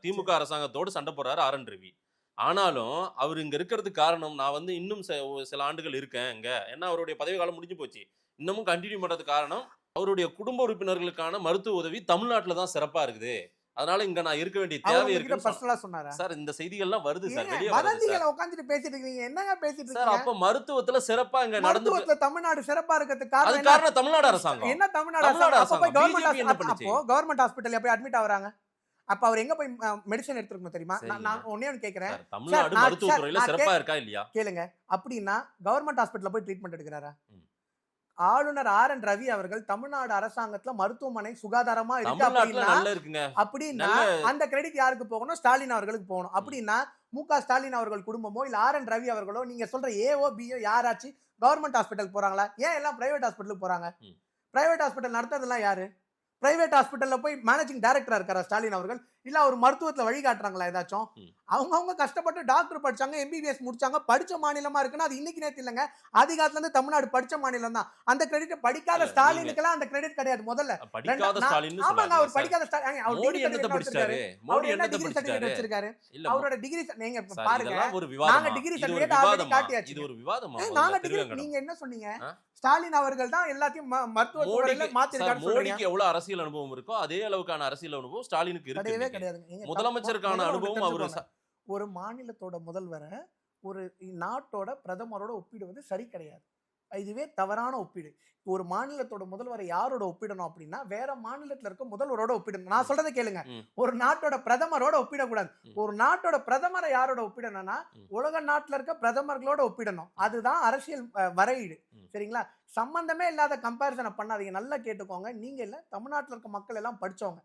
திமுக அரசாங்கத்தோடு சண்டை போடுறாரு ஆர்.என். ரவி. ஆனாலும் அவர் இங்க இருக்கிறதுக்கு காரணம் நான் வந்து இன்னும் சில ஆண்டுகள் இருக்கேன் இங்க. ஏன்னா அவருடைய பதவி காலம் முடிஞ்சு போச்சு. இன்னமும் கன்டின்யூ பண்றதுக்கு காரணம் அவருடைய குடும்ப உறுப்பினர்களுக்கான மருத்துவ உதவி தமிழ்நாட்டுல தான் சிறப்பா இருக்குது. அதனால இங்க நான் இருக்க வேண்டிய தேவை இருக்குன்னு பர்சனலா சொன்னாரா? சார் இந்த செய்திகள்லாம் வருது சார். வெளிய வருது வதந்திகள சார். உட்கார்ந்துட்டு பேசிட்டு இருக்கீங்க. என்னங்க பேசிட்டு சார் இருக்கீங்க? அப்ப மருத்துவத்துல சிறப்பா இங்க நடந்து மருத்துவத்துல தமிழ்நாடு சிறப்பா இருக்கிறதுக்கு அது காரணம் என்ன? காரணம் தமிழ்நாடு அரசாங்கம். என்ன தமிழ்நாடு தமிழ்நாடு அரசாங்கம்? அப்ப போய் அரசாங்கம். பிஜேபி என்ன கவர்மெண்ட் பண்ணுச்சு? அப்போ கவர்மெண்ட் ஹாஸ்பிடல்ல போய் அட்மிட் ஆவறாங்க. அப்ப அவர் எங்க போய் மெடிசன் எடுத்துக்கணும் தெரியுமா? சரிங்க. நான் ஒண்ணே ஒண்ணு கேக்குறேன். சார் தமிழ்நாடு மருத்துவ துறையில சிறப்பா இருக்கா இல்லையா? கேளுங்க. அப்படின்னா கவர்மெண்ட் ஹாஸ்பிடல்ல போய் ட்ரீட்மென்ட் எடுக்கறாரா? ம். ஆளுநர் ஆர்.என். ரவி அவர்கள் தமிழ்நாடு அரசாங்கத்துல மருத்துவமனை சுகாதாரமா இருக்கு தமிழ்நாட்டுல அப்படின்னா நல்லா இருக்குங்க. அப்படின்னா நல்ல அந்த கிரெடிட் யாருக்கு போகணும்? ஸ்டாலின் அவர்களுக்கு போகணும். அப்படின்னா மு.க. ஸ்டாலின் அவர்கள் குடும்பமோ இல்ல ஆர்.என். ரவி அவர்களோ நீங்க சொல்ற ஏஓ பிஓ யாராச்சு கவர்மெண்ட் ஹாஸ்பிடல் போறாங்களா? ஏன் எல்லாம் பிரைவேட் ஹாஸ்பிடலுக்கு போறாங்க? ம். பிரைவேட் ஹாஸ்பிடல் நடத்துறதெல்லாம் யாரு? பிரைவேட் ஹாஸ்பிடல்ல போய் மேனேஜிங் டைரக்டரா இருக்காரா ஸ்டாலின் அவர்கள்? இல்ல அவர் மருத்துவத்துல வழி காட்டுறாங்களா ஏதாச்சும்? ம். அவங்க கஷ்டப்பட்டு டாக்டர் படிச்சாங்க, எம்பிபிஎஸ் முடிச்சாங்க, படிச்ச மாநிலமா இருக்குன்னா அது இன்னைக்கு நேத்து இல்லங்க. ஆதிகாலத்துல இருந்து தமிழ்நாடு படிச்ச மாநிலம் தான். அந்த கிரெடிட் படிக்காத இல்ல, ஸ்டாலினுக்கெல்லாம் அந்த கிரெடிட் கிடையாது முதல்ல. படிக்காத ஸ்டாலின் ஆமாங்க அவர் படிக்காத ஸ்டாலின். அவர் மோடி டிகிரி என்னத்த சர்டிபிகேட் படிச்சாரு? வச்சிருக்காரு. மோடி அவர் என்ன என்னத்த டிகிரி படிச்சாரு? சர்டிபிகேட் வச்சிருக்காரு? இல்ல அவரோட டிகிரி நீங்க சார், பாருங்க. இதெல்லாம் ஒரு நாங்க விவாதமா? டிகிரி இது ஒரு சர்டிபிகேட் ஆல்ரெடி விவாதமா? காட்டியாச்சு. இது ஒரு விவாதமா? நாங்க முதல்ல டிகிரி திருவேங்கடம். நீங்க என்ன சொன்னீங்க? ஆ? ஸ்டாலின் அவர்கள் தான் எல்லாத்தையும் மருத்துவ துறையில மோடிக்கு மாத்திருக்காரு சொல்றீங்க. மோடிக்கு எவ்வளவு அரசியல் அனுபவம் இருக்கோ அதே அளவுக்கான அரசியல் அனுபவம் ஸ்டாலினுக்கு இருக்கு கிடையவே இன்னைக்கு. கிடையாதுங்க. நீங்க முதலமைச்சருக்கான முதல்ல ஒண்ணு அனுபவம் அவரு தெரிஞ்சுக்கோங்க. ஒரு மாநிலத்தோட முதல்வரை ஒரு நாட்டோட பிரதமரோட ஒப்பிடுவது சரி கிடையாது. இதுவே தவறான ஒப்பீடு. ஒரு மாநிலத்தோட முதல்வரை யாரோட ஒப்பிடணும் அப்படின்னா வேற மாநிலத்துல இருக்க முதல்வரோட ஒப்பிடணும். நான் சொல்றதை கேளுங்க. ம். ஒரு நாட்டோட பிரதமரோட ஒப்பிடக்கூடாது. ம். ஒரு நாட்டோட பிரதமரை யாரோட ஒப்பிடணும்னா ம். உலக நாட்டுல இருக்க பிரதமர்களோட ஒப்பிடணும். அதுதான் அரசியல் வரையீடு. ம். சரிங்களா? சம்பந்தமே இல்லாத கம்பேரிசனை பண்ணாதீங்க. நல்லா கேட்டுக்கோங்க. நீங்க இல்ல தமிழ்நாட்டுல இருக்க மக்கள் எல்லாம் படிச்சவங்க.